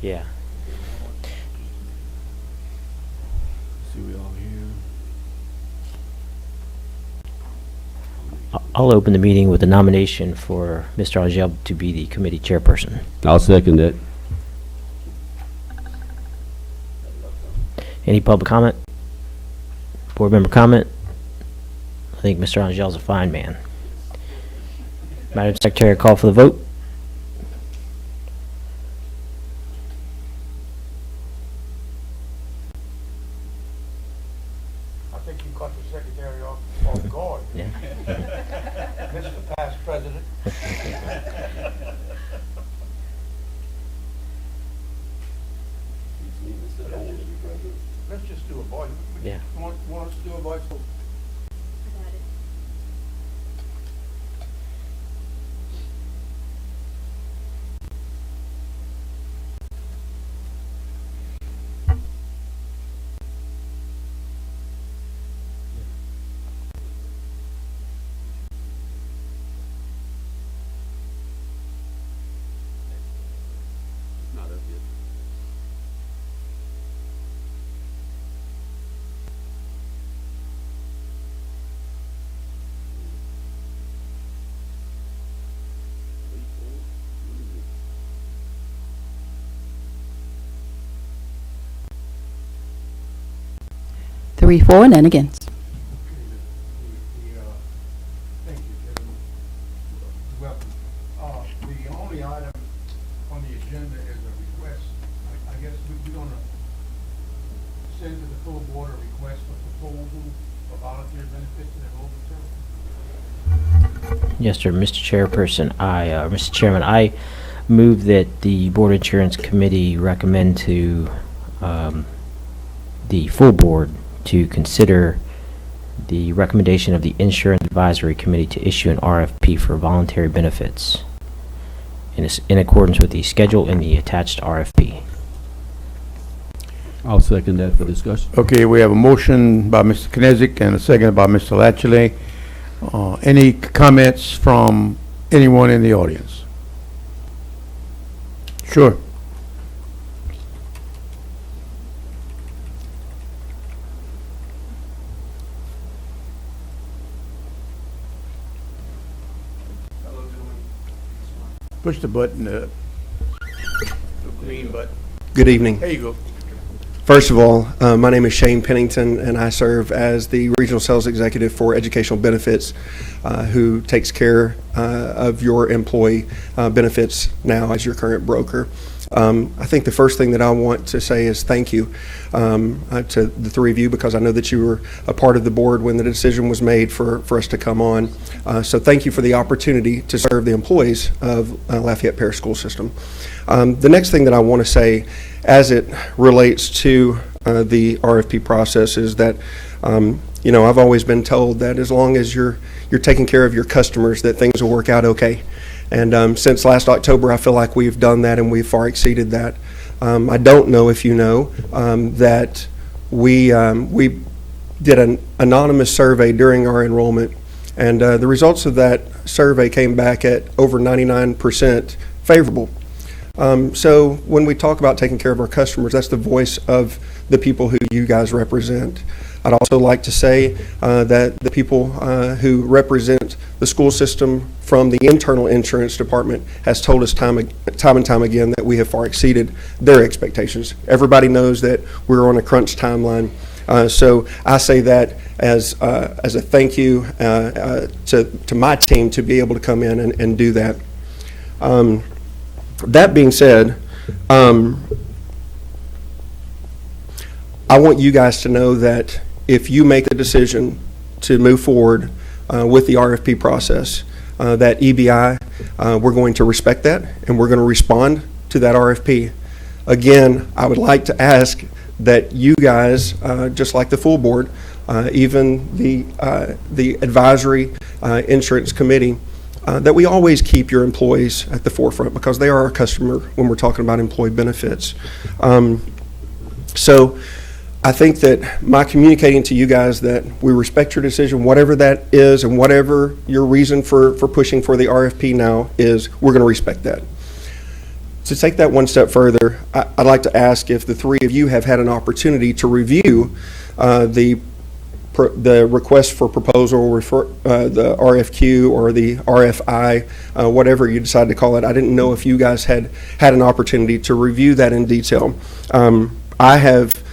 Yeah. See, we all here. I'll open the meeting with a nomination for Mr. Angel to be the committee chairperson. I'll second that. Any public comment? Board member comment? I think Mr. Angel's a fine man. Madam Secretary, call for the vote. I think you caught the secretary off guard. Yeah. Mr. Past President. Let's just do a voice. Yeah. Want us to do a voice vote? Not up yet. Three, four, none against. Thank you, Kevin. Welcome. The only item on the agenda is a request. I guess we're going to send to the full board a request for proposal for volunteer benefits in an overtime. Yes, sir. Mr. Chairperson, Mr. Chairman, I move that the Board Insurance Committee recommend to the full board to consider the recommendation of the Insurance Advisory Committee to issue an RFP for voluntary benefits in accordance with the schedule in the attached RFP. I'll second that for discussion. Okay, we have a motion by Mr. Knezik and a second by Mr. Latchley. Any comments from anyone in the audience? Sure. Push the button, the green button. Good evening. There you go. First of all, my name is Shane Pennington, and I serve as the Regional Sales Executive for Educational Benefits, who takes care of your employee benefits now as your current broker. I think the first thing that I want to say is thank you to the three of you, because I know that you were a part of the board when the decision was made for us to come on. So thank you for the opportunity to serve the employees of Lafayette Parish School System. The next thing that I want to say as it relates to the RFP process is that I've always been told that as long as you're taking care of your customers, that things will work out okay. And since last October, I feel like we've done that, and we've far exceeded that. I don't know if you know that we did an anonymous survey during our enrollment, and the results of that survey came back at over 99% favorable. So when we talk about taking care of our customers, that's the voice of the people who you guys represent. I'd also like to say that the people who represent the school system from the internal insurance department has told us time and time again that we have far exceeded their expectations. Everybody knows that we're on a crunch timeline. So I say that as a thank you to my team to be able to come in and do that. That being said, I want you guys to know that if you make a decision to move forward with the RFP process, that EBI, we're going to respect that, and we're going to respond to that RFP. Again, I would like to ask that you guys, just like the full board, even the advisory insurance committee, that we always keep your employees at the forefront, because they are our customer when we're talking about employee benefits. So I think that my communicating to you guys that we respect your decision, whatever that is, and whatever your reason for pushing for the RFP now is, we're going to respect that. To take that one step further, I'd like to ask if the three of you have had an opportunity to review the request for proposal, the RFQ or the RFI, whatever you decide to call it. I didn't know if you guys had an opportunity to review that in detail. I have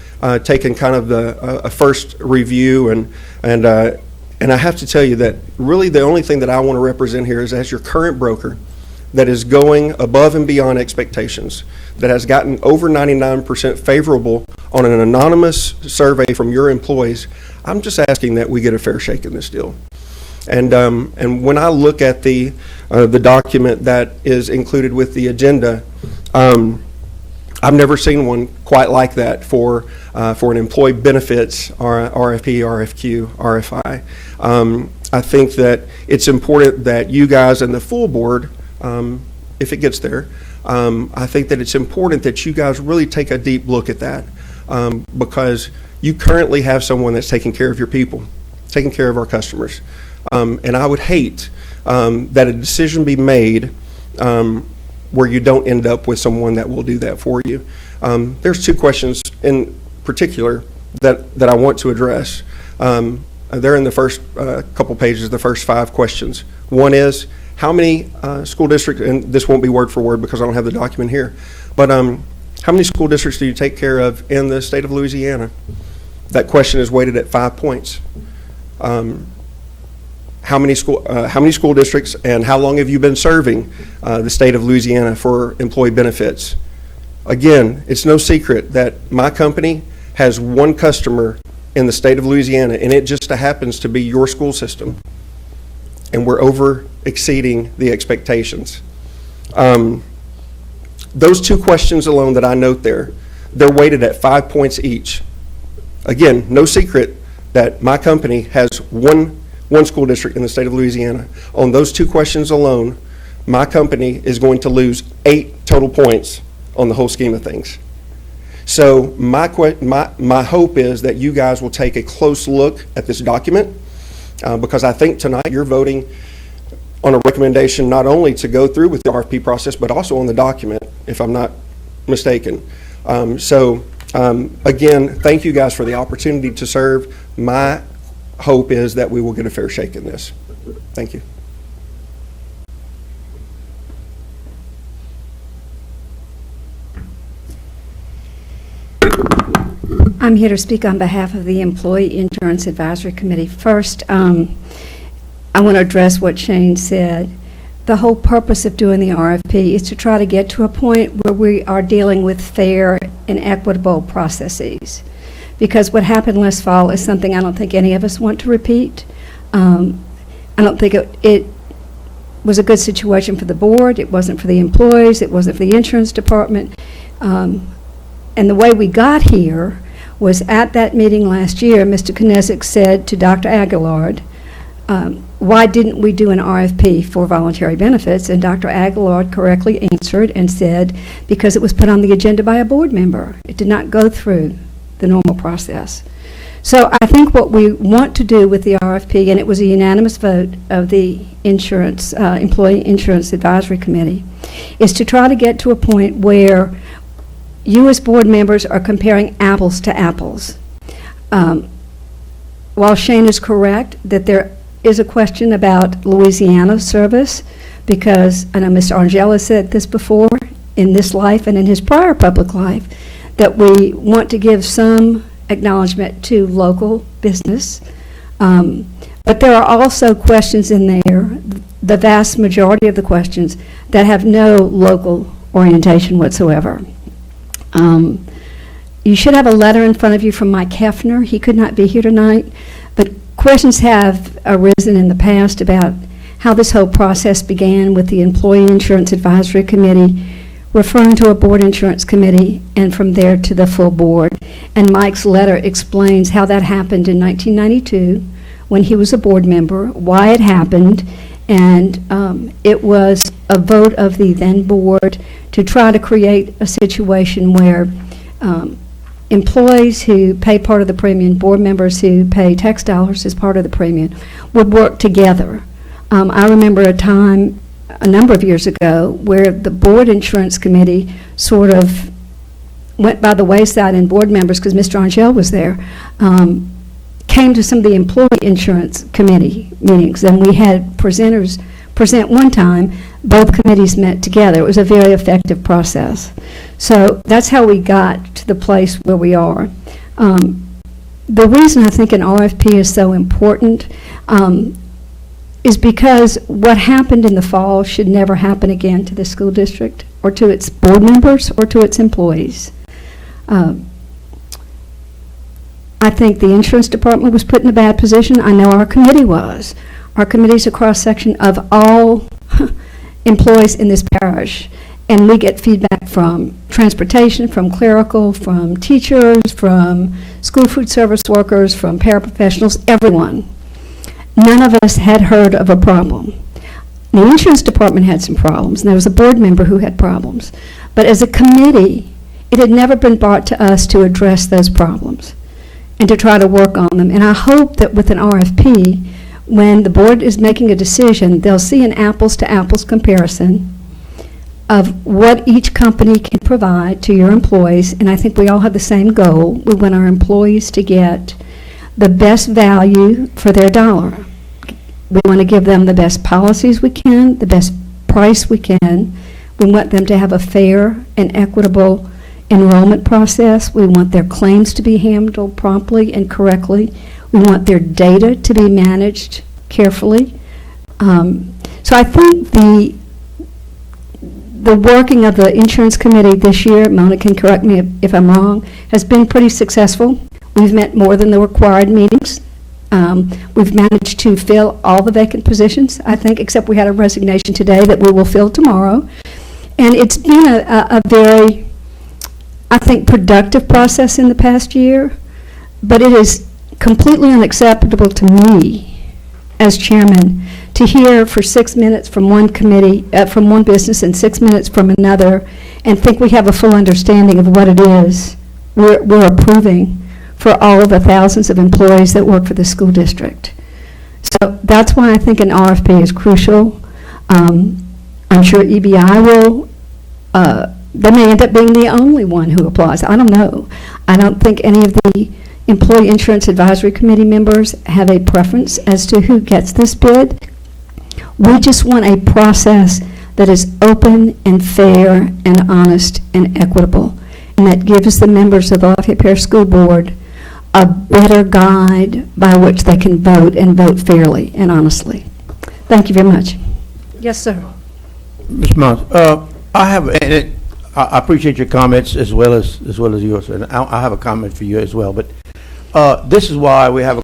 taken kind of a first review, and I have to tell you that really the only thing that I want to represent here is, as your current broker, that is going above and beyond expectations, that has gotten over 99% favorable on an anonymous survey from your employees. I'm just asking that we get a fair shake in this deal. And when I look at the document that is included with the agenda, I've never seen one quite like that for an employee benefits RFP, RFQ, RFI. I think that it's important that you guys and the full board, if it gets there, I think that it's important that you guys really take a deep look at that, because you currently have someone that's taking care of your people, taking care of our customers. And I would hate that a decision be made where you don't end up with someone that will do that for you. There's two questions in particular that I want to address. They're in the first couple pages, the first 5 questions. One is, how many school districts, and this won't be word for word because I don't have the document here, but how many school districts do you take care of in the state of Louisiana? That question is weighted at 5 points. How many school districts, and how long have you been serving the state of Louisiana for employee benefits? Again, it's no secret that my company has one customer in the state of Louisiana, and it just happens to be your school system. And we're over exceeding the expectations. Those 2 questions alone that I note there, they're weighted at 5 points each. Again, no secret that my company has one school district in the state of Louisiana. On those 2 questions alone, my company is going to lose 8 total points on the whole scheme of things. So my hope is that you guys will take a close look at this document, because I think tonight you're voting on a recommendation not only to go through with the RFP process, but also on the document, if I'm not mistaken. Again, thank you guys for the opportunity to serve. My hope is that we will get a fair shake in this. Thank you. I'm here to speak on behalf of the Employee Insurance Advisory Committee. First, I want to address what Shane said. The whole purpose of doing the RFP is to try to get to a point where we are dealing with fair and equitable processes. Because what happened last fall is something I don't think any of us want to repeat. I don't think it was a good situation for the board. It wasn't for the employees. It wasn't for the insurance department. And the way we got here was at that meeting last year, Mr. Knezik said to Dr. Aguillard, why didn't we do an RFP for voluntary benefits? And Dr. Aguillard correctly answered and said, because it was put on the agenda by a board member. It did not go through the normal process. So I think what we want to do with the RFP, and it was a unanimous vote of the Employee Insurance Advisory Committee, is to try to get to a point where you as board members are comparing apples to apples. While Shane is correct that there is a question about Louisiana service, because I know Mr. Angela said this before in this life and in his prior public life, that we want to give some acknowledgement to local business. But there are also questions in there, the vast majority of the questions, that have no local orientation whatsoever. You should have a letter in front of you from Mike Hefner. He could not be here tonight, but questions have arisen in the past about how this whole process began with the Employee Insurance Advisory Committee referring to a board insurance committee, and from there to the full board. And Mike's letter explains how that happened in 1992 when he was a board member, why it happened, and it was a vote of the then board to try to create a situation where employees who pay part of the premium, board members who pay tax dollars as part of the premium, would work together. I remember a time a number of years ago where the board insurance committee sort of went by the wayside, and board members, because Mr. Angel was there, came to some of the employee insurance committee meetings, and we had presenters present one time. Both committees met together. It was a very effective process. So that's how we got to the place where we are. The reason I think an RFP is so important is because what happened in the fall should never happen again to the school district or to its board members or to its employees. I think the insurance department was put in a bad position. I know our committee was. Our committee is a cross-section of all employees in this parish, and we get feedback from transportation, from clerical, from teachers, from school food service workers, from paraprofessionals, everyone. None of us had heard of a problem. The insurance department had some problems, and there was a board member who had problems. But as a committee, it had never been brought to us to address those problems and to try to work on them. And I hope that with an RFP, when the board is making a decision, they'll see an apples-to-apples comparison of what each company can provide to your employees. And I think we all have the same goal. We want our employees to get the best value for their dollar. We want to give them the best policies we can, the best price we can. We want them to have a fair and equitable enrollment process. We want their claims to be handled promptly and correctly. We want their data to be managed carefully. So I think the working of the insurance committee this year, Mona can correct me if I'm wrong, has been pretty successful. We've met more than the required meetings. We've managed to fill all the vacant positions, I think, except we had a resignation today that we will fill tomorrow. And it's been a very, I think, productive process in the past year, but it is completely unacceptable to me as chairman to hear for 6 minutes from one committee, from one business, and 6 minutes from another, and think we have a full understanding of what it is we're approving for all of the thousands of employees that work for the school district. So that's why I think an RFP is crucial. I'm sure EBI will, they may end up being the only one who applies. I don't know. I don't think any of the Employee Insurance Advisory Committee members have a preference as to who gets this bid. We just want a process that is open and fair and honest and equitable, and that gives the members of the Lafayette Parish School Board a better guide by which they can vote and vote fairly and honestly. Thank you very much. Yes, sir. Ms. Mons, I appreciate your comments as well as yours, and I have a comment for you as well. But this is why we have a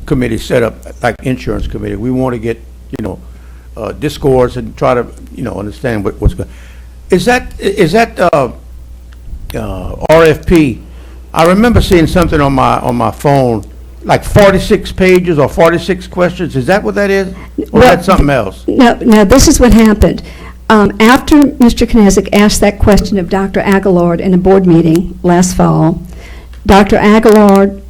committee set up like insurance committee. We want to get discourse and try to understand what's going. Is that RFP? I remember seeing something on my phone, like 46 pages or 46 questions. Is that what that is, or is that something else? No. This is what happened. After Mr. Knezik asked that question of Dr. Aguilard in a board meeting last fall, Dr. Aguilard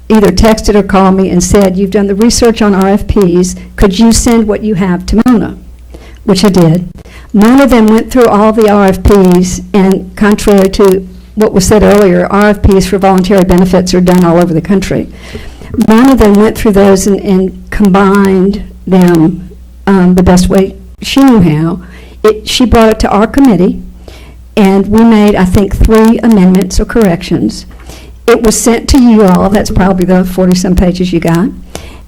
either texted or called me and said, "You've done the research on RFPs. Could you send what you have to Mona?" Which I did. Mona then went through all the RFPs, and contrary to what was said earlier, RFPs for voluntary benefits are done all over the country. Mona then went through those and combined them the best way she knew how. She brought it to our committee, and we made, I think, 3 amendments or corrections. It was sent to you all. That's probably the 40-some pages you got.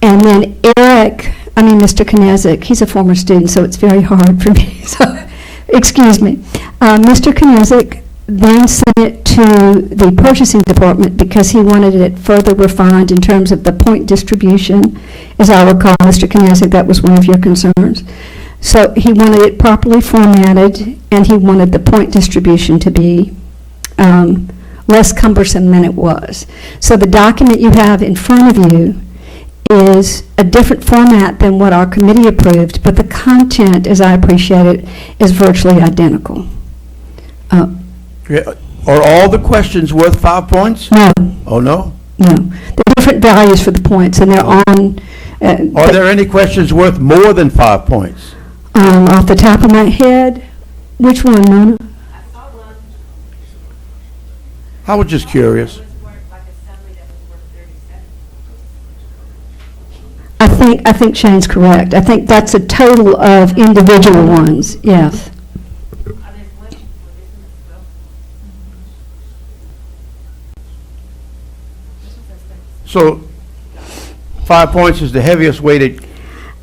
And then Mr. Knezik, he's a former student, so it's very hard for me. So, excuse me. Mr. Knezik then sent it to the purchasing department because he wanted it further refined in terms of the point distribution. As I recall, Mr. Knezik, that was one of your concerns. So he wanted it properly formatted, and he wanted the point distribution to be less cumbersome than it was. So the document you have in front of you is a different format than what our committee approved, but the content, as I appreciate it, is virtually identical. Are all the questions worth 5 points? No. Oh, no? No. There are different values for the points, and they're on... Are there any questions worth more than 5 points? Off the top of my head, which one, Mona? I was just curious. I think Shane's correct. I think that's a total of individual ones, yes. So 5 points is the heaviest weighted,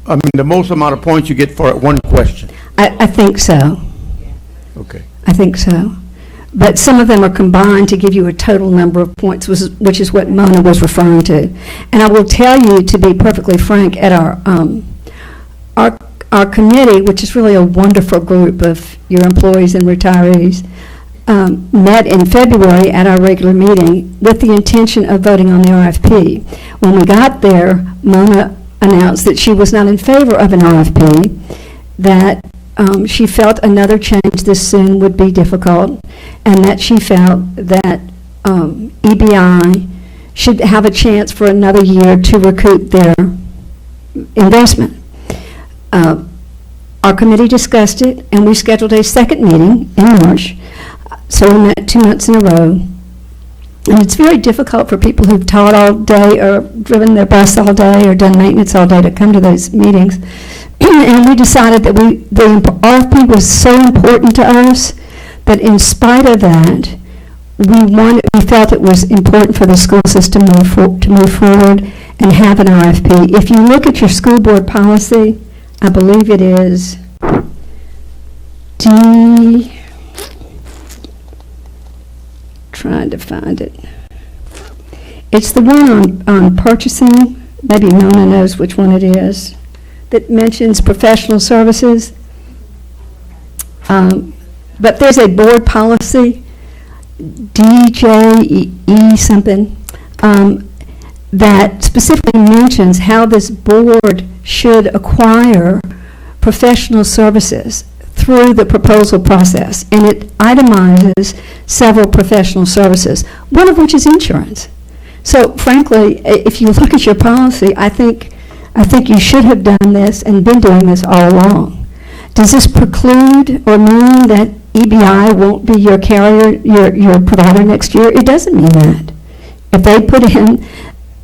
I mean, the most amount of points you get for one question. I think so. Okay. I think so. But some of them are combined to give you a total number of points, which is what Mona was referring to. And I will tell you, to be perfectly frank, at our committee, which is really a wonderful group of your employees and retirees, met in February at our regular meeting with the intention of voting on the RFP. When we got there, Mona announced that she was not in favor of an RFP, that she felt another change this soon would be difficult, and that she felt that EBI should have a chance for another year to recoup their investment. Our committee discussed it, and we scheduled a second meeting in March. So we met 2 months in a row. And it's very difficult for people who've taught all day or driven their bus all day or done maintenance all day to come to those meetings. And we decided that the RFP was so important to us that in spite of that, we felt it was important for the school system to move forward and have an RFP. If you look at your school board policy, I believe it is trying to find it. It's the one on purchasing. Maybe Mona knows which one it is, that mentions professional services. But there's a board policy, DJE something, that specifically mentions how this board should acquire professional services through the proposal process. And it itemizes several professional services, one of which is insurance. So frankly, if you look at your policy, I think you should have done this and been doing this all along. Does this preclude or mean that EBI won't be your carrier, your provider next year? It doesn't mean that. If they put in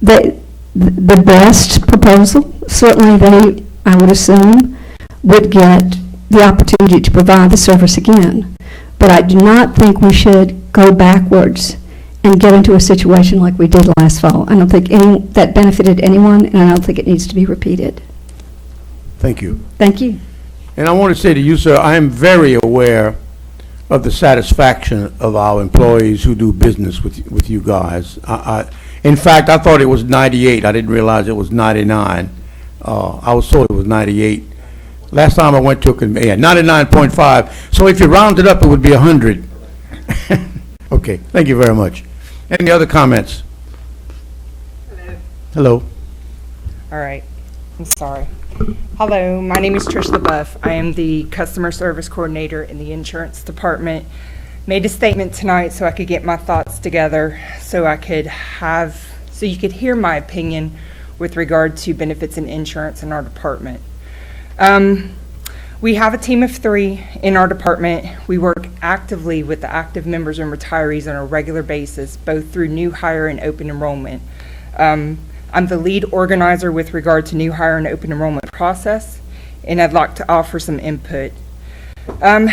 the best proposal, certainly they, I would assume, would get the opportunity to provide the service again. But I do not think we should go backwards and get into a situation like we did last fall. I don't think that benefited anyone, and I don't think it needs to be repeated. Thank you. Thank you. And I want to say to you, sir, I am very aware of the satisfaction of our employees who do business with you guys. In fact, I thought it was 98. I didn't realize it was 99. I was told it was 98. Last time I went to a committee, 99.5. So if you round it up, it would be 100. Okay, thank you very much. Any other comments? Hello. All right, I'm sorry. Hello, my name is Trish LaBeouf. I am the Customer Service Coordinator in the Insurance Department. Made a statement tonight so I could get my thoughts together, so you could hear my opinion with regard to benefits and insurance in our department. We have a team of 3 in our department. We work actively with the active members and retirees on a regular basis, both through new hire and open enrollment. I'm the lead organizer with regard to new hire and open enrollment process, and I'd like to offer some input. I'm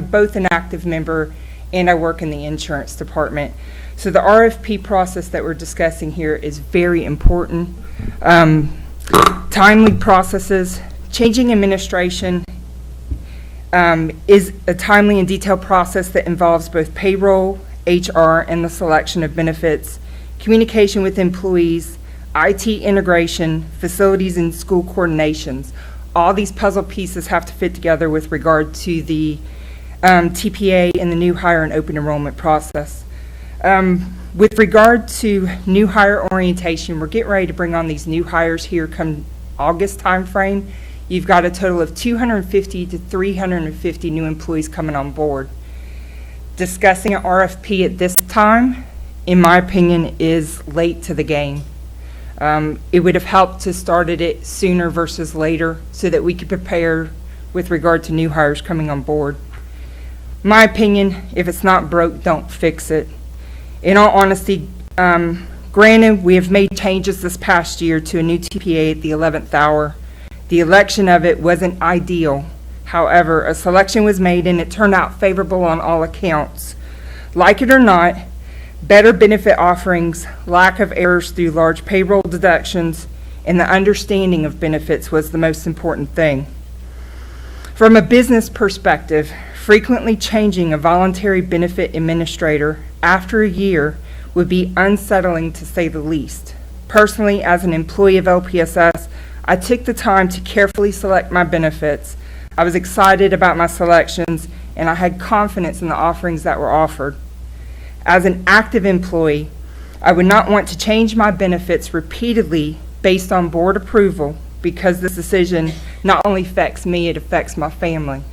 both an active member and I work in the insurance department. So the RFP process that we're discussing here is very important. Timely processes, changing administration is a timely and detailed process that involves both payroll, HR, and the selection of benefits, communication with employees, IT integration, facilities and school coordinations. All these puzzle pieces have to fit together with regard to the TPA and the new hire and open enrollment process. With regard to new hire orientation, we're getting ready to bring on these new hires here come August timeframe. You've got a total of 250 to 350 new employees coming on board. Discussing an RFP at this time, in my opinion, is late to the game. It would have helped to started it sooner versus later so that we could prepare with regard to new hires coming on board. My opinion, if it's not broke, don't fix it. In all honesty, granted, we have made changes this past year to a new TPA at the 11th hour. The election of it wasn't ideal. However, a selection was made and it turned out favorable on all accounts. Like it or not, better benefit offerings, lack of errors through large payroll deductions, and the understanding of benefits was the most important thing. From a business perspective, frequently changing a voluntary benefit administrator after a year would be unsettling to say the least. Personally, as an employee of LPSS, I took the time to carefully select my benefits. I was excited about my selections, and I had confidence in the offerings that were offered. As an active employee, I would not want to change my benefits repeatedly based on board approval because this decision not only affects me, it affects my family.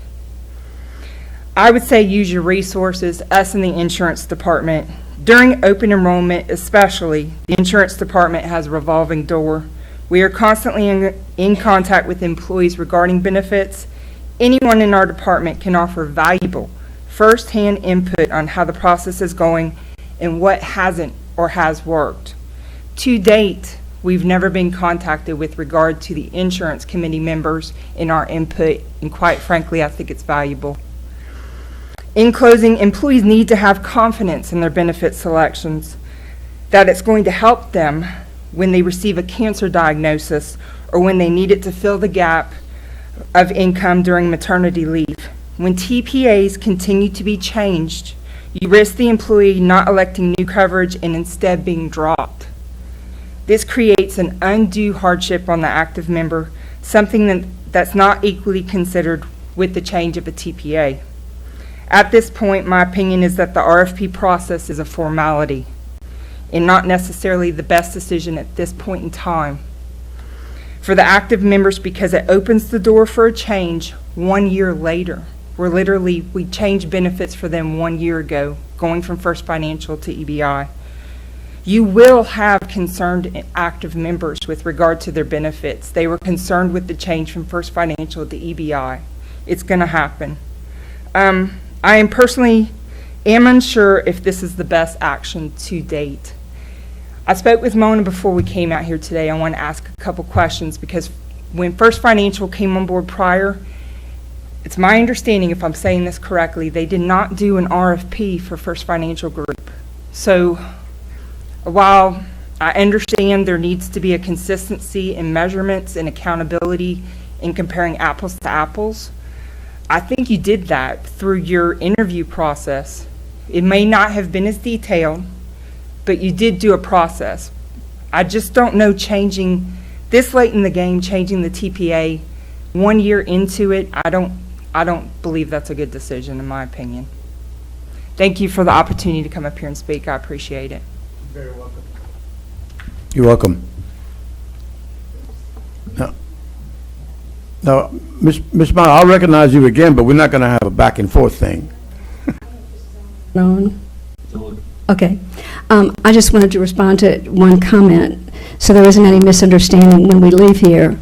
I would say use your resources, us in the insurance department. During open enrollment especially, the insurance department has a revolving door. We are constantly in contact with employees regarding benefits. Anyone in our department can offer valuable first-hand input on how the process is going and what hasn't or has worked. To date, we've never been contacted with regard to the insurance committee members in our input, and quite frankly, I think it's valuable. In closing, employees need to have confidence in their benefit selections, that it's going to help them when they receive a cancer diagnosis or when they need it to fill the gap of income during maternity leave. When TPAs continue to be changed, you risk the employee not electing new coverage and instead being dropped. This creates an undue hardship on the active member, something that's not equally considered with the change of a TPA. At this point, my opinion is that the RFP process is a formality and not necessarily the best decision at this point in time for the active members because it opens the door for a change 1 year later. We changed benefits for them 1 year ago, going from First Financial to EBI. You will have concerned active members with regard to their benefits. They were concerned with the change from First Financial to EBI. It's going to happen. I am personally unsure if this is the best action to date. I spoke with Mona before we came out here today. I want to ask a couple questions because when First Financial came on board prior, it's my understanding, if I'm saying this correctly, they did not do an RFP for First Financial Group. So while I understand there needs to be a consistency in measurements and accountability in comparing apples to apples, I think you did that through your interview process. It may not have been as detailed, but you did do a process. I just don't know changing this late in the game, changing the TPA 1 year into it. I don't believe that's a good decision, in my opinion. Thank you for the opportunity to come up here and speak. I appreciate it. You're very welcome. You're welcome. Now, Ms. Meyer, I'll recognize you again, but we're not going to have a back and forth thing. On? Okay. I just wanted to respond to one comment so there isn't any misunderstanding when we leave here.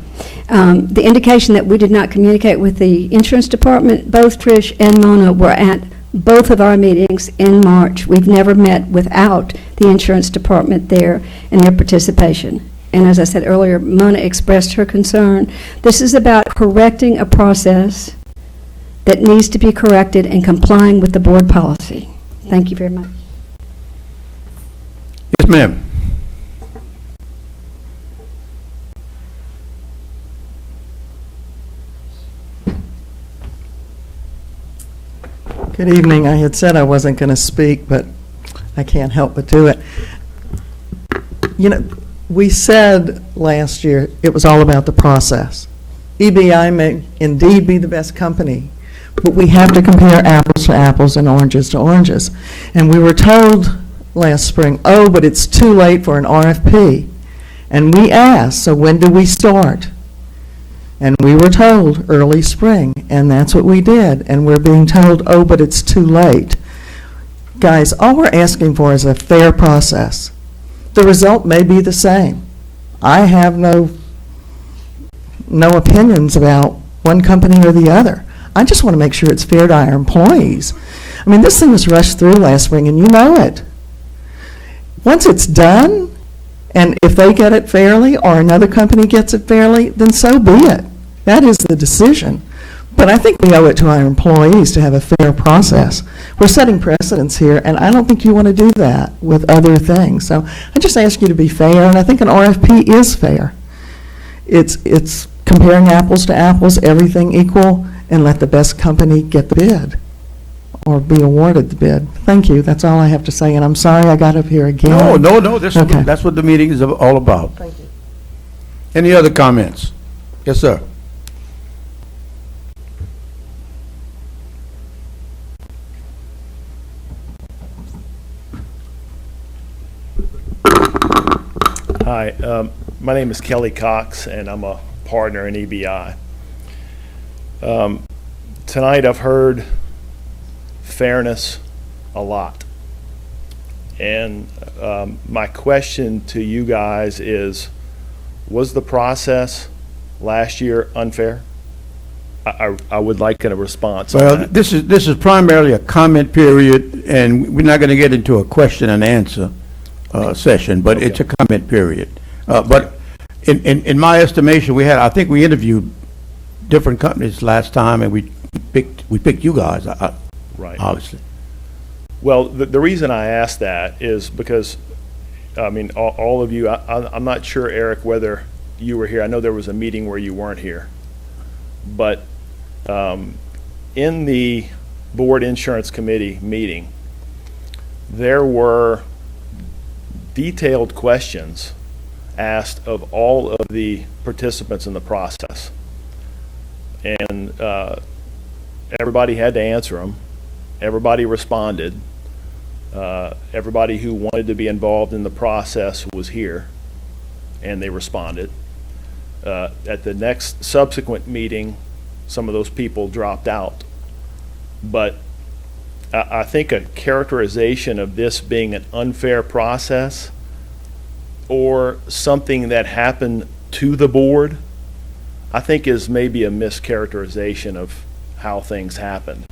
The indication that we did not communicate with the insurance department, both Trish and Mona were at both of our meetings in March. We've never met without the insurance department there and their participation. And as I said earlier, Mona expressed her concern. This is about correcting a process that needs to be corrected and complying with the board policy. Thank you very much. Yes, ma'am. Good evening. I had said I wasn't going to speak, but I can't help but do it. You know, we said last year it was all about the process. EBI may indeed be the best company, but we have to compare apples to apples and oranges to oranges. And we were told last spring, oh, but it's too late for an RFP. And we asked, so when do we start? And we were told early spring, and that's what we did. And we're being told, oh, but it's too late. Guys, all we're asking for is a fair process. The result may be the same. I have no opinions about one company or the other. I just want to make sure it's fair to our employees. I mean, this thing was rushed through last spring, and you know it. Once it's done, and if they get it fairly or another company gets it fairly, then so be it. That is the decision. But I think we owe it to our employees to have a fair process. We're setting precedents here, and I don't think you want to do that with other things. So I just ask you to be fair, and I think an RFP is fair. It's comparing apples to apples, everything equal, and let the best company get the bid or be awarded the bid. Thank you. That's all I have to say, and I'm sorry I got up here again. No, Okay. that's what the meeting is all about. Thank you. Any other comments? Yes, sir. Hi, my name is Kelly Cox, and I'm a partner in EBI. Tonight, I've heard fairness a lot. And my question to you guys is, was the process last year unfair? I would like a response on Well, that. this is primarily a comment period, and we're not going to get into a question and answer session, but it's a comment period. But in my estimation, I think we interviewed different companies last time, and we picked you guys, Right. obviously. Well, the reason I asked that is because, I mean, all of you, I'm not sure, Eric, whether you were here. I know there was a meeting where you weren't here. But in the Board Insurance Committee meeting, there were detailed questions asked of all of the participants in the process. And everybody had to answer them. Everybody responded. Everybody who wanted to be involved in the process was here, and they responded. At the next subsequent meeting, some of those people dropped out. But I think a characterization of this being an unfair process or something that happened to the board, I think is maybe a mischaracterization of how things happened.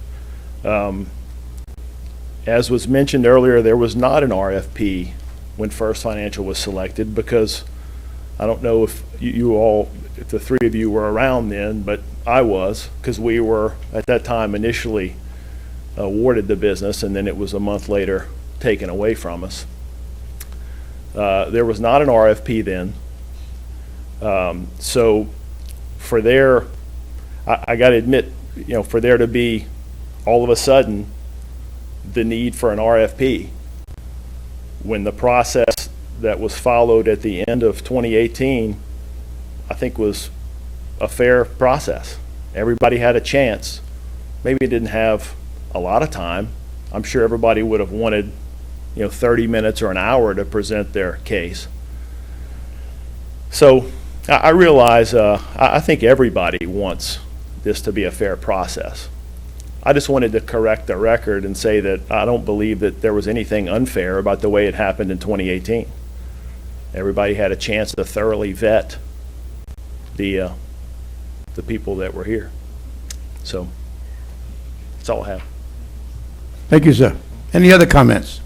As was mentioned earlier, there was not an RFP when First Financial was selected because I don't know if if the three of you were around then, but I was, because we were at that time initially awarded the business, and then it was a month later taken away from us. There was not an RFP then. So for there, I got to admit, for there to be all of a sudden the need for an RFP when the process that was followed at the end of 2018, I think was a fair process. Everybody had a chance. Maybe it didn't have a lot of time. I'm sure everybody would have wanted 30 minutes or an hour to present their case. So I realize, I think everybody wants this to be a fair process. I just wanted to correct the record and say that I don't believe that there was anything unfair about the way it happened in 2018. Everybody had a chance to thoroughly vet the people that were here. So that's all I have. Thank you, sir. Any other comments?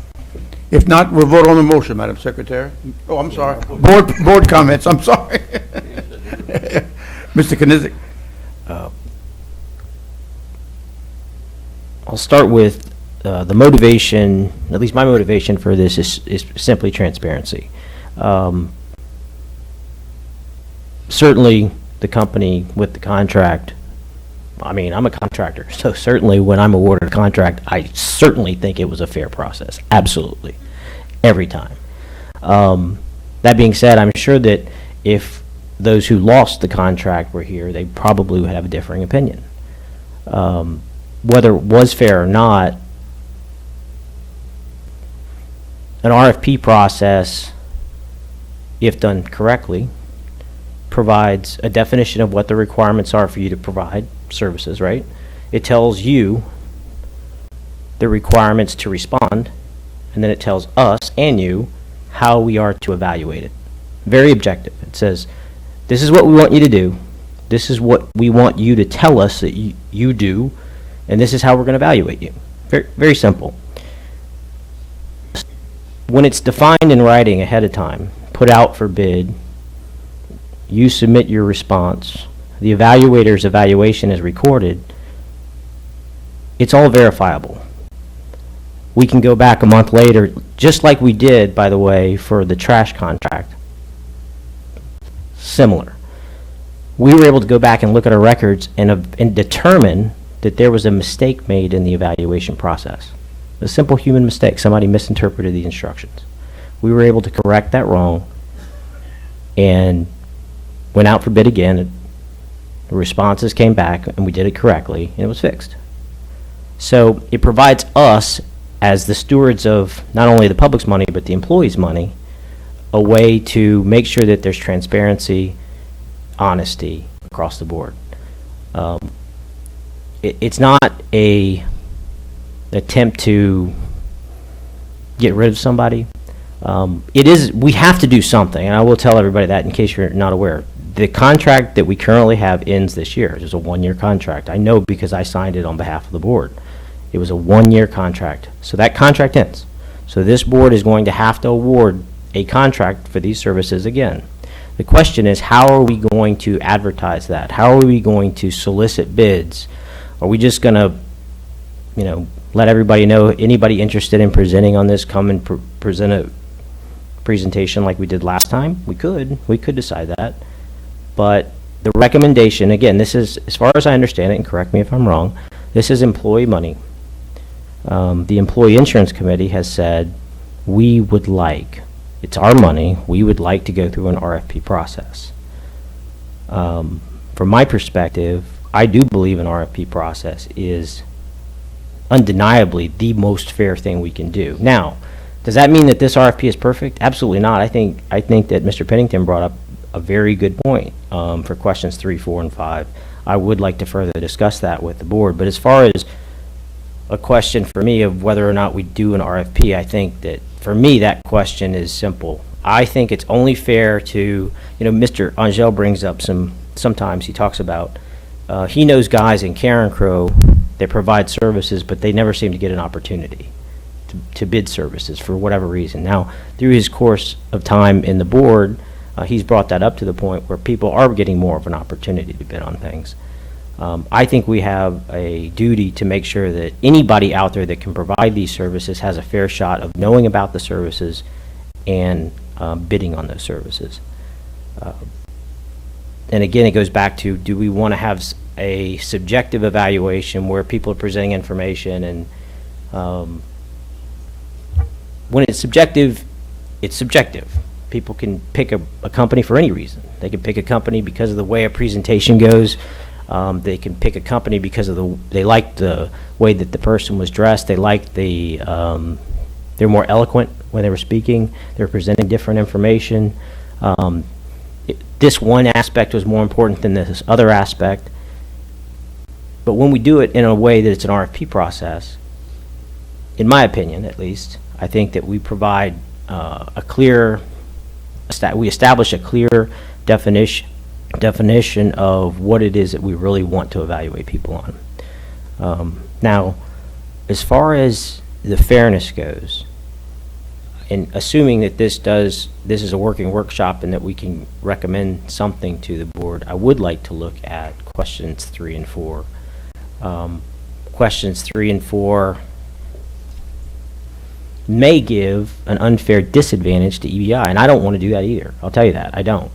If not, we'll vote on the motion, Madam Secretary. Oh, I'm sorry. Board comments, I'm sorry. Mr. Knizik. I'll start with the motivation, at least my motivation for this is simply transparency. Certainly, the company with the contract, I mean, I'm a contractor, so certainly when I'm awarded a contract, I certainly think it was a fair process, absolutely, every time. That being said, I'm sure that if those who lost the contract were here, they probably would have a differing opinion. Whether it was fair or not, an RFP process, if done correctly, provides a definition of what the requirements are for you to provide services, right? It tells you the requirements to respond, and then it tells us and you how we are to evaluate it. very objective. It says, this is what we want you to do, this is what we want you to tell us that you do, and this is how we're going to evaluate you. Very, very simple. When it's defined in writing ahead of time, put out for bid, you submit your response, the evaluator's evaluation is recorded, it's all verifiable. We can go back a month later, just like we did, by the way, for the trash contract. Similar. We were able to go back and look at our records and determine that there was a mistake made in the evaluation process. A simple human mistake. Somebody misinterpreted the instructions. We were able to correct that wrong and went out for bid again. The responses came back, and we did it correctly, and it was fixed. So it provides us, as the stewards of not only the public's money, but the employees' money, a way to make sure that there's transparency, honesty across the board. It's not a attempt to get rid of somebody. It is, we have to do something, and I will tell everybody that in case you're not aware. The contract that we currently have ends this year. It's a one-year contract. I know because I signed it on behalf of the board. It was a one-year contract. So that contract ends. So this board is going to have to award a contract for these services again. The question is, how are we going to advertise that? How are we going to solicit bids? Are we just going to, let everybody know, anybody interested in presenting on this, come and present a presentation like we did last time? We could decide that. But the recommendation, again, this is, as far as I understand it, and correct me if I'm wrong, this is employee money. The Employee Insurance Committee has said, we would like, it's our money, we would like to go through an RFP process. From my perspective, I do believe an RFP process is undeniably the most fair thing we can do. Now, does that mean that this RFP is perfect? Absolutely not. I think that Mr. Pennington brought up a very good point for questions 3, 4, and 5. I would like to further discuss that with the board. But as far as a question for me of whether or not we do an RFP, I think that for me that question is simple. I think it's only fair to, Mr. Angel brings up sometimes he talks about, he knows guys in Karen Crow that provide services, but they never seem to get an opportunity to bid services for whatever reason. Now, through his course of time in the board, he's brought that up to the point where people are getting more of an opportunity to bid on things. I think we have a duty to make sure that anybody out there that can provide these services has a fair shot of knowing about the services and bidding on those services. And again, it goes back to, do we want to have a subjective evaluation where people are presenting information, and when it's subjective, it's subjective. People can pick a company for any reason. They can pick a company because of the way a presentation goes. They can pick a company because of they like the way that the person was dressed. They like they're more eloquent when they were speaking. They're presenting different information. This one aspect was more important than this other aspect. But when we do it in a way that it's an RFP process, in my opinion at least, I think that we provide we establish a clear definition of what it is that we really want to evaluate people on. Now, as far as the fairness goes, and assuming that this is a working workshop and that we can recommend something to the board, I would like to look at questions 3 and 4. Questions 3 and 4 may give an unfair disadvantage to EBI, and I don't want to do that either. I'll tell you that, I don't.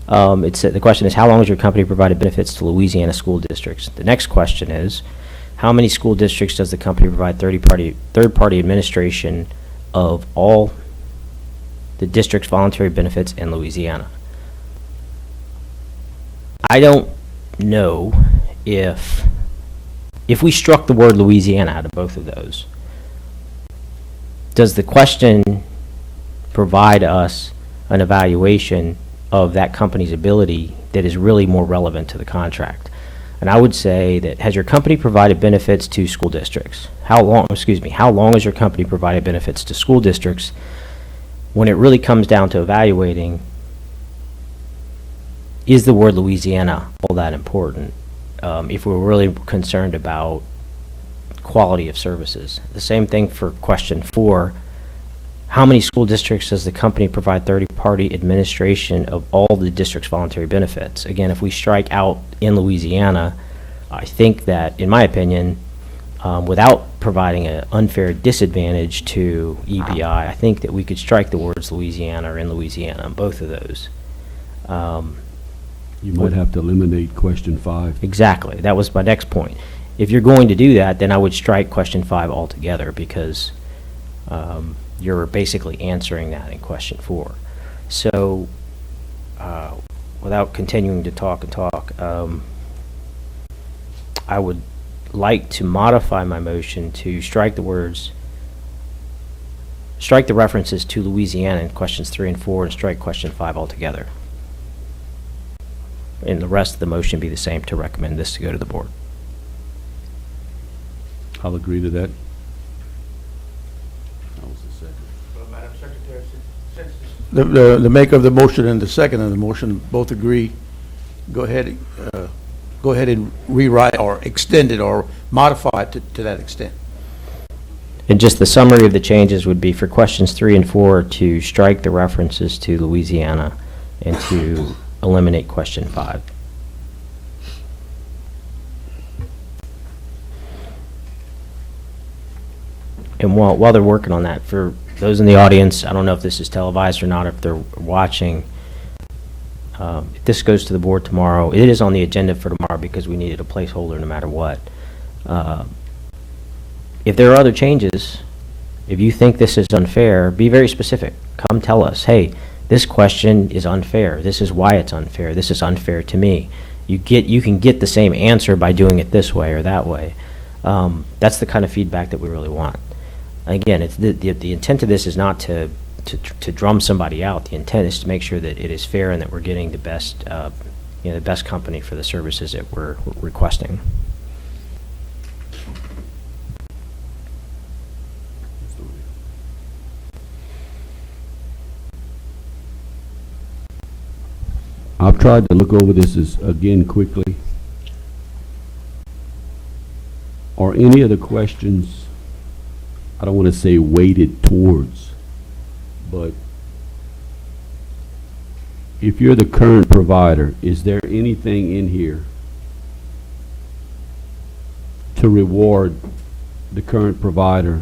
The question is, how long has your company provided benefits to Louisiana school districts? The next question is, how many school districts does the company provide third-party administration of all the district's voluntary benefits in Louisiana? I don't know if we struck the word Louisiana out of both of those, does the question provide us an evaluation of that company's ability that is really more relevant to the contract? And I would say that, has your company provided benefits to school districts? How long has your company provided benefits to school districts? When it really comes down to evaluating, is the word Louisiana all that important? If we're really concerned about quality of services. The same thing for question 4. How many school districts does the company provide third-party administration of all the district's voluntary benefits? Again, if we strike out in Louisiana, I think that, in my opinion, without providing an unfair disadvantage to EBI, I think that we could strike the words Louisiana or in Louisiana on both of those. You might have to eliminate question 5. Exactly. That was my next point. If you're going to do that, then I would strike question 5 altogether, because you're basically answering that in question 4. So, without continuing to talk and talk, I would like to modify my motion to strike the references to Louisiana in questions 3 and 4, and strike question 5 altogether. And the rest of the motion be the same, to recommend this to go to the board. I'll agree to that. That was the second. Well, Madam Secretary, since The maker of the motion and the second of the motion both agree. Go ahead and rewrite or extend it or modify it to that extent. And just the summary of the changes would be for questions 3 and 4 to strike the references to Louisiana and to eliminate question 5. And while they're working on that, for those in the audience, I don't know if this is televised or not, if they're watching, if this goes to the board tomorrow, it is on the agenda for tomorrow because we needed a placeholder no matter what. If there are other changes, if you think this is unfair, be very specific. Come tell us, hey, this question is unfair. This is why it's unfair. This is unfair to me. You can get the same answer by doing it this way or that way. That's the kind of feedback that we really want. Again, it's the intent of this is not to drum somebody out. The intent is to make sure that it is fair and that we're getting the best, the best company for the services that we're requesting. I've tried to look over this again quickly. Are any of the questions, I don't want to say weighted towards, but if you're the current provider, is there anything in here to reward the current provider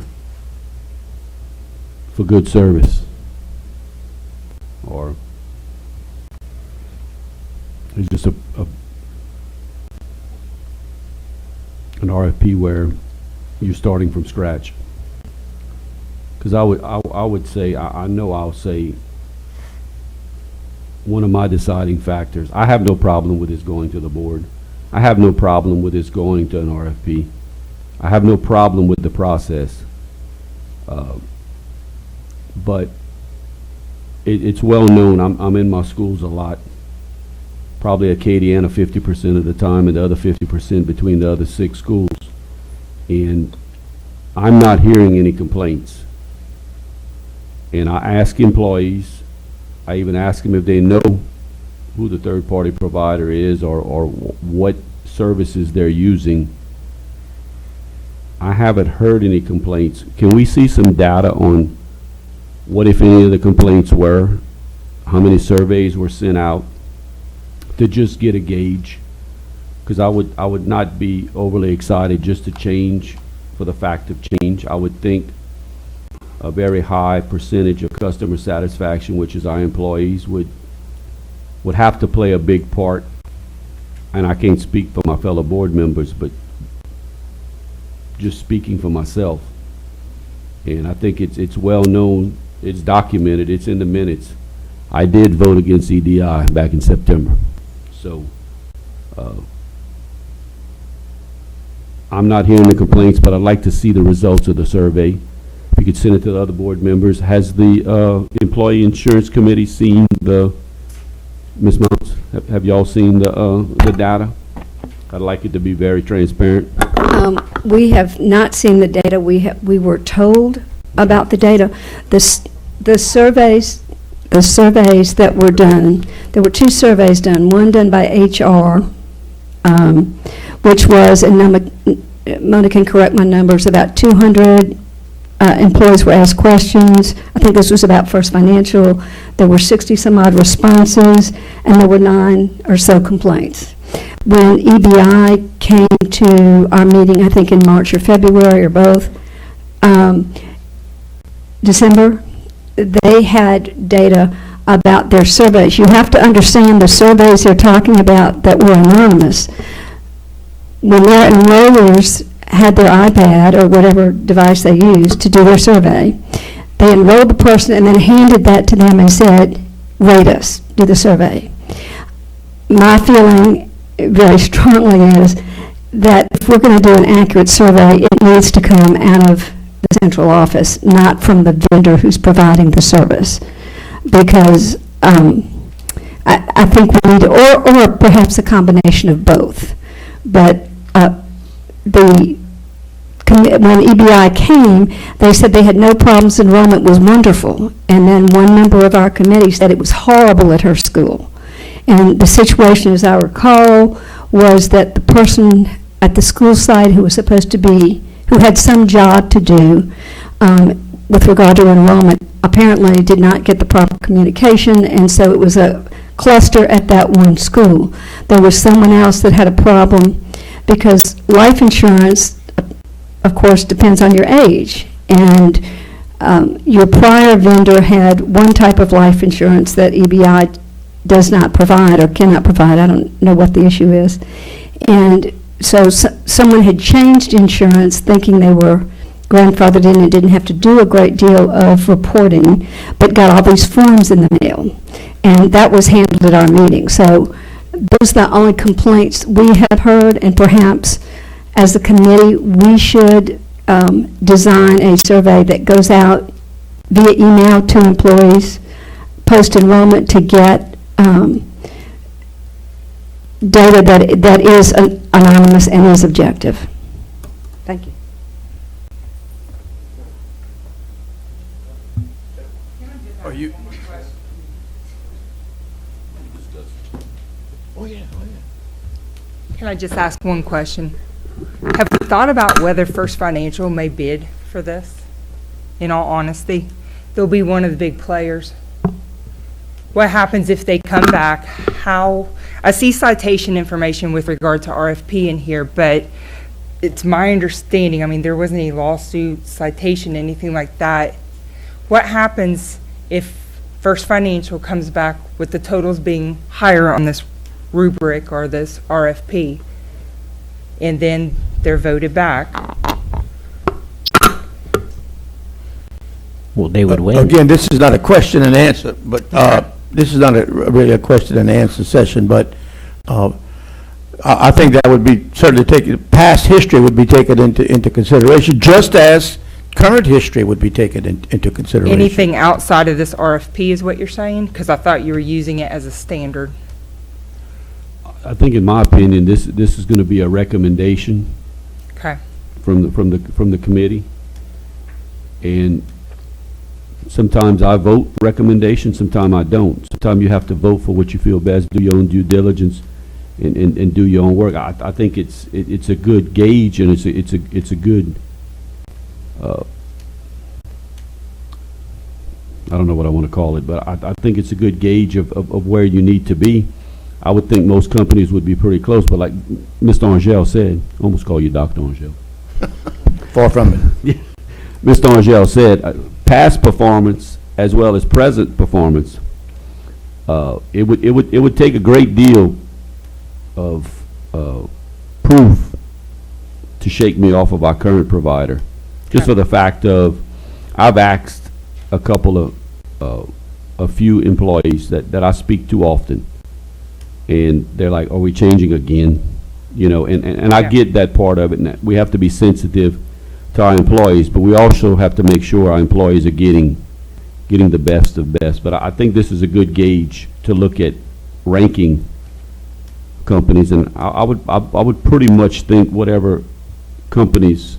for good service? Or it's just an RFP where you're starting from scratch? Because I would say, I know I'll say one of my deciding factors, I have no problem with this going to the board. I have no problem with this going to an RFP. I have no problem with the process. But it's well known, I'm in my schools a lot, probably Acadiana 50% of the time and the other 50% between the other 6 schools. And I'm not hearing any complaints. And I ask employees, I even ask them if they know who the third-party provider is or what services they're using. I haven't heard any complaints. Can we see some data on what, if any, of the complaints were? How many surveys were sent out? To just get a gauge, because I would not be overly excited just to change for the fact of change. I would think a very high percentage of customer satisfaction, which is our employees, would have to play a big part. And I can't speak for my fellow board members, but just speaking for myself. And I think it's well known, it's documented, it's in the minutes. I did vote against EDI back in September. So, I'm not hearing the complaints, but I'd like to see the results of the survey. If you could send it to the other board members. Has the Employee Insurance Committee seen the, Ms. Mounts, have y'all seen the data? I'd like it to be very transparent. We have not seen the data. We were told about the data. The surveys the surveys that were done. There were 2 surveys done, one done by HR, which was, and Mona can correct my numbers, about 200 employees were asked questions. I think this was about First Financial. There were 60-some-odd responses, and there were 9 or so complaints. When EBI came to our meeting, I think in March or February or both, December, they had data about their surveys. You have to understand the surveys they're talking about that were anonymous. When their enrollers had their iPad or whatever device they used to do their survey, they enrolled the person and then handed that to them and said, rate us, do the survey. My feeling very strongly is that if we're going to do an accurate survey, it needs to come out of the central office, not from the vendor who's providing the service. Because I think we need, or perhaps a combination of both. But when EBI came, they said they had no problems, enrollment was wonderful. And then one member of our committee said it was horrible at her school. And the situation, as I recall, was that the person at the school site who was supposed to be, who had some job to do with regard to enrollment, apparently did not get the proper communication, and so it was a cluster at that one school. There was someone else that had a problem because life insurance, of course, depends on your age. And your prior vendor had one type of life insurance that EBI does not provide or cannot provide. I don't know what the issue is. And so someone had changed insurance thinking they were grandfathered in and didn't have to do a great deal of reporting, but got all these forms in the mail. And that was handled at our meeting. So those are the only complaints we have heard, and perhaps as a committee, we should design a survey that goes out via email to employees post-enrollment to get data that is anonymous and is objective. Thank you. Are you? Can I just ask one question? Have we thought about whether First Financial may bid for this? In all honesty, they'll be one of the big players. What happens if they come back? I see citation information with regard to RFP in here, but it's my understanding, I mean, there wasn't any lawsuit, citation, anything like that. What happens if First Financial comes back with the totals being higher on this rubric or this RFP, and then they're voted back? Well, they would win. Again, this is not a question and answer, but this is not really a question and answer session, but I think that would be certainly taken, past history would be taken into consideration, just as current history would be taken into consideration. Anything outside of this RFP is what you're saying? Because I thought you were using it as a standard. I think, in my opinion, this is going to be a recommendation Okay. from the committee, and sometimes I vote recommendations, sometimes I don't. Sometimes you have to vote for what you feel best, do your own due diligence, and do your own work. I think it's a good gauge, and it's a good. I don't know what I want to call it, but I think it's a good gauge of where you need to be. I would think most companies would be pretty close, but like Mr. Angel said, I almost call you Dr. Angel. Far from it. Mr. Angel said, past performance as well as present performance, it would take a great deal of proof to shake me off of our current provider, just for the fact of I've asked a few employees that I speak to often, and they're like, are we changing again? You know, and I get that part of it, and that we have to be sensitive to our employees, but we also have to make sure our employees are getting the best of best. But I think this is a good gauge to look at ranking companies, and I would pretty much think whatever companies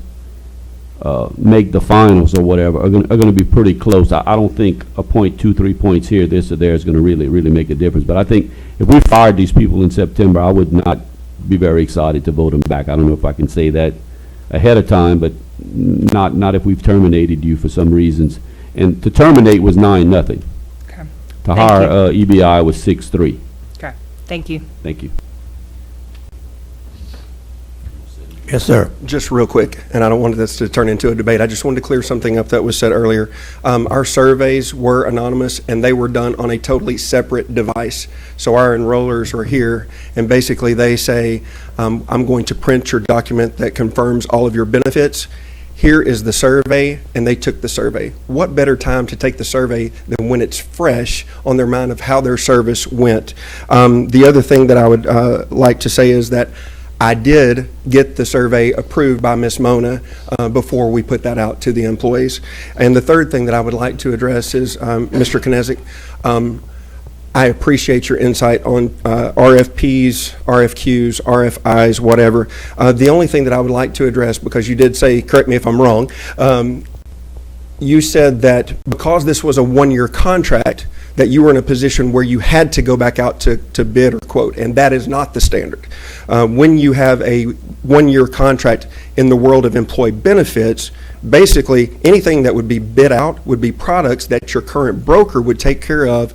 make the finals or whatever are gonna be pretty close. I don't think a point, 2, 3 points here, this or there is gonna really make a difference. But I think if we fired these people in September, I would not be very excited to vote them back. I don't know if I can say that ahead of time, but not if we've terminated you for some reasons. And to terminate was 9-0. Okay. To Thank hire EBI was 6-3. Okay, thank you. Thank you. Yes, sir. Just real quick, and I don't want this to turn into a debate. I just wanted to clear something up that was said earlier. Our surveys were anonymous, and they were done on a totally separate device. So our enrollers are here, and basically they say, I'm going to print your document that confirms all of your benefits. Here is the survey, and they took the survey. What better time to take the survey than when it's fresh on their mind of how their service went? The other thing that I would like to say is that I did get the survey approved by Ms. Mona before we put that out to the employees. And the third thing that I would like to address is, Mr. Knezik, I appreciate your insight on RFPs, RFQs, RFIs, whatever. The only thing that I would like to address, because you did say, correct me if I'm wrong, you said that because this was a one-year contract, that you were in a position where you had to go back out to bid or quote, and that is not the standard. When you have a one-year contract in the world of employee benefits, basically anything that would be bid out would be products that your current broker would take care of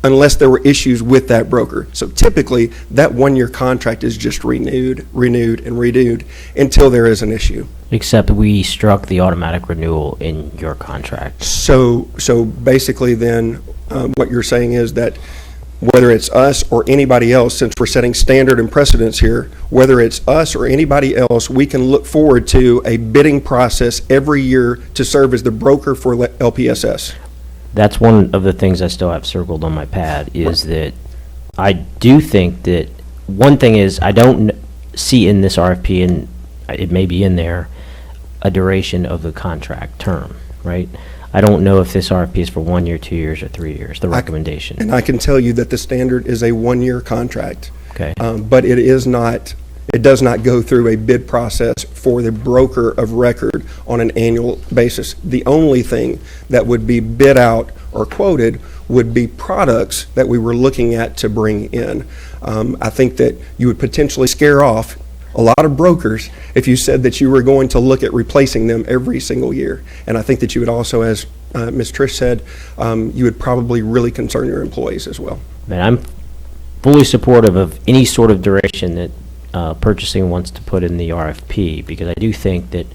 unless there were issues with that broker. So typically, that one-year contract is just renewed, and renewed until there is an issue. Except we struck the automatic renewal in your contract. So basically then, what you're saying is that whether it's us or anybody else, since we're setting standard and precedents here, whether it's us or anybody else, we can look forward to a bidding process every year to serve as the broker for LPSS. That's one of the things I still have circled on my pad, is that I do think that, one thing is, I don't see in this RFP, and it may be in there, a duration of the contract term, right? I don't know if this RFP is for 1 year, 2 years, or 3 years, the recommendation. And I can tell you that the standard is a one-year contract. Okay. But it is not, it does not go through a bid process for the broker of record on an annual basis. The only thing that would be bid out or quoted would be products that we were looking at to bring in. I think that you would potentially scare off a lot of brokers if you said that you were going to look at replacing them every single year. And I think that you would also, as Ms. Trish said, you would probably really concern your employees as well. And I'm fully supportive of any sort of duration that purchasing wants to put in the RFP, because I do think that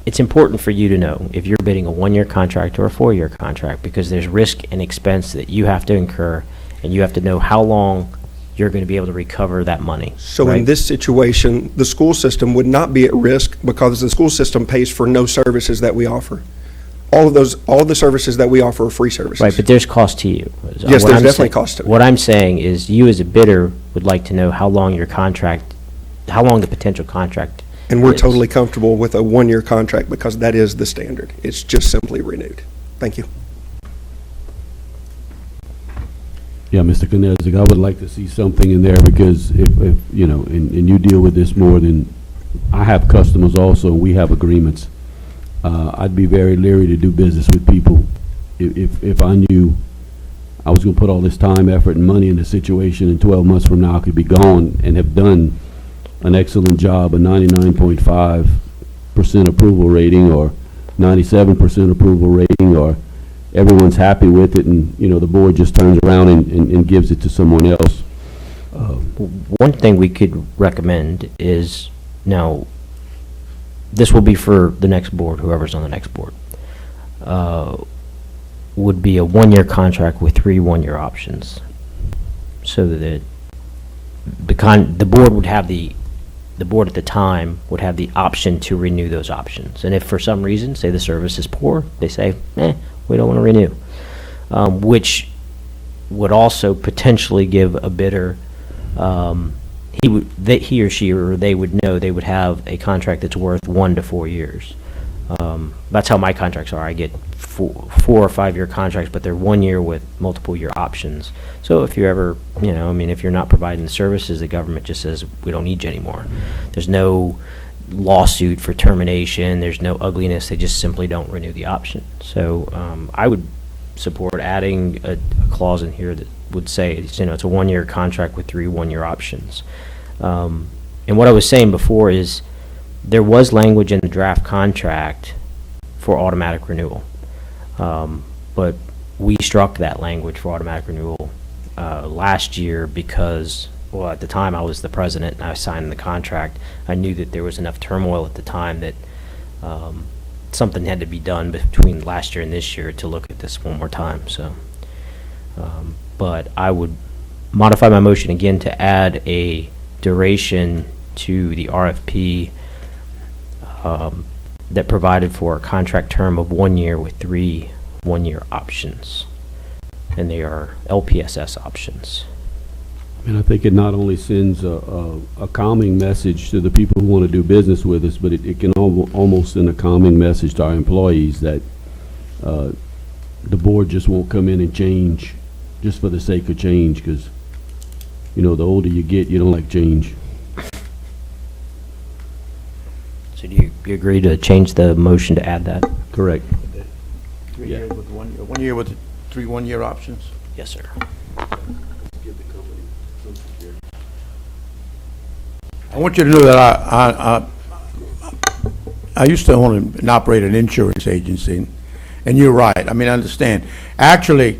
it's important for you to know if you're bidding a 1-year contract or a 4-year contract, because there's risk and expense that you have to incur, and you have to know how long you're going to be able to recover that money. So right? in this situation, the school system would not be at risk because the school system pays for no services that we offer. All of the services that we offer are free services. Right, but there's cost to you. Yes, there's definitely cost to it. What I'm saying is, you as a bidder would like to know how long the potential contract And we're is. totally comfortable with a 1-year contract because that is the standard. It's just simply renewed. Thank you. Yeah, Mr. Knezik, I would like to see something in there, because if you know, and you deal with this more than, I have customers also, and we have agreements. I'd be very leery to do business with people if I knew I was going to put all this time, effort, and money in a situation, and 12 months from now I could be gone and have done an excellent job, a 99.5% approval rating or 97% approval rating, or everyone's happy with it, and you know, the board just turns around and gives it to someone else. One thing we could recommend is, now, this will be for the next board, whoever's on the next board, would be a 1-year contract with 3 1-year options, so that the board would have the board at the time would have the option to renew those options. And if for some reason, say the service is poor, they say, we don't want to renew, which would also potentially give a bidder, he or she or they would know they would have a contract that's worth 1 to 4 years. That's how my contracts are. I get 4 or 5 year contracts, but they're 1 year with multiple year options. So if you're ever, if you're not providing the services, the government just says, we don't need you anymore. There's no lawsuit for termination, there's no ugliness, they just simply don't renew the option. So I would support adding a clause in here that would say, it's a 1-year contract with 3 1-year options. And what I was saying before is there was language in the draft contract for automatic renewal. But we struck that language for automatic renewal last year because, well, at the time I was the president and I signed the contract. I knew that there was enough turmoil at the time that something had to be done between last year and this year to look at this one more time. So, but I would modify my motion again to add a duration to the RFP that provided for a contract term of 1 year with 3 1-year options, and they are LPSS options. And I think it not only sends a calming message to the people who want to do business with us, but it can almost send a calming message to our employees that the board just won't come in and change just for the sake of change, because, the older you get, you don't like change. So do you agree to change the motion to add that? Correct. 3 years with 1 year, 1 year with 3 1-year options? Yes, sir. I want you to know that I used to own and operate an insurance agency, and you're right. I mean, I understand. Actually,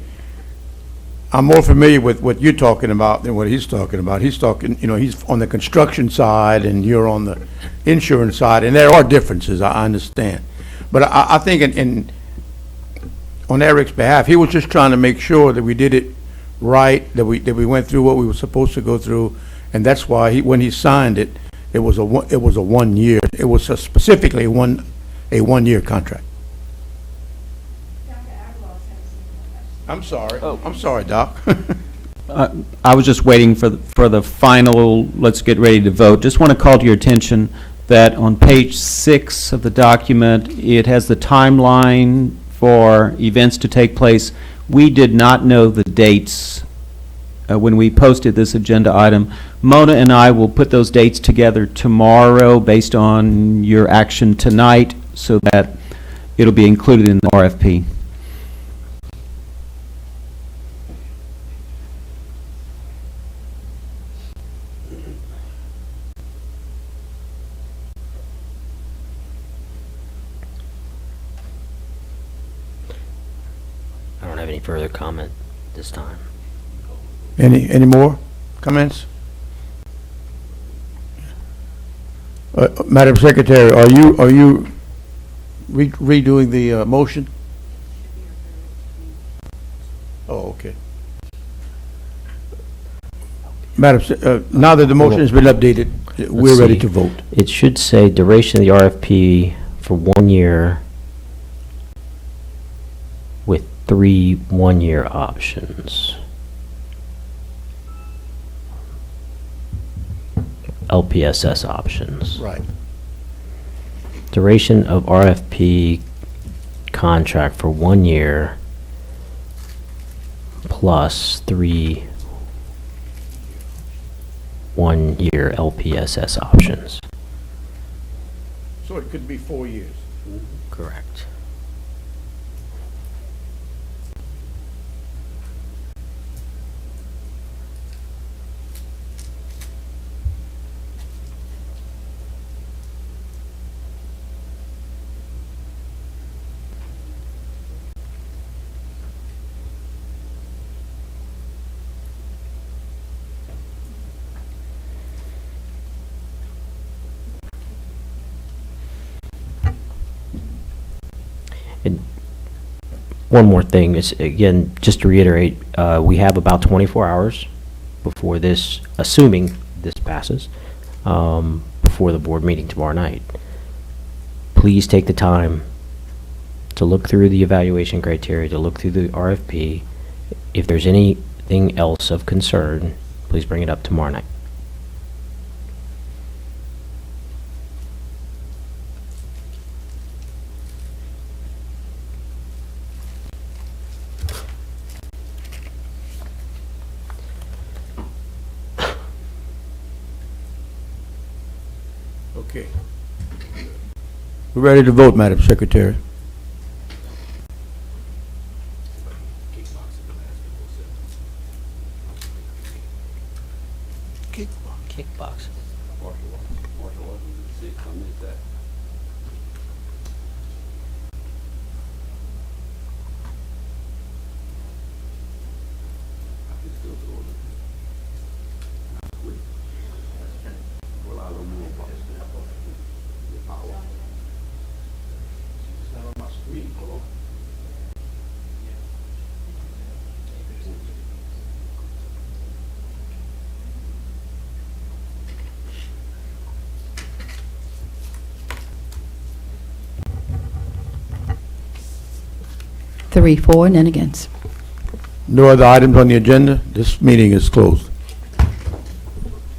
I'm more familiar with what you're talking about than what he's talking about. He's talking, he's on the construction side and you're on the insurance side, and there are differences, I understand. But I think on Eric's behalf, he was just trying to make sure that we did it right, that we went through what we were supposed to go through, and that's why when he signed it, it was a 1 year. It was specifically a 1 year contract. I'm sorry. I'm sorry, Doc. I was just waiting for the final, let's get ready to vote. Just want to call to your attention that on page 6 of the document, it has the timeline for events to take place. We did not know the dates when we posted this agenda item. Mona and I will put those dates together tomorrow based on your action tonight so that it'll be included in the RFP. I don't have any further comment this time. Any more comments? Madam Secretary, are you redoing the motion? Oh, okay. Madam, now that the motion has been updated, we're ready to vote. It should say duration of the RFP for 1 year with 3 1-year options. LPSS options. Right. Duration of RFP contract for 1 year plus 3 1-year LPSS options. So it could be 4 years. Correct. And one more thing is, again, just to reiterate, we have about 24 hours before this, assuming this passes, before the board meeting tomorrow night. Please take the time to look through the evaluation criteria, to look through the RFP. If there's anything else of concern, please bring it up tomorrow night. Okay. We're ready to vote, Madam Secretary. Kickbox. Three for, none against. No other items on the agenda. This meeting is closed.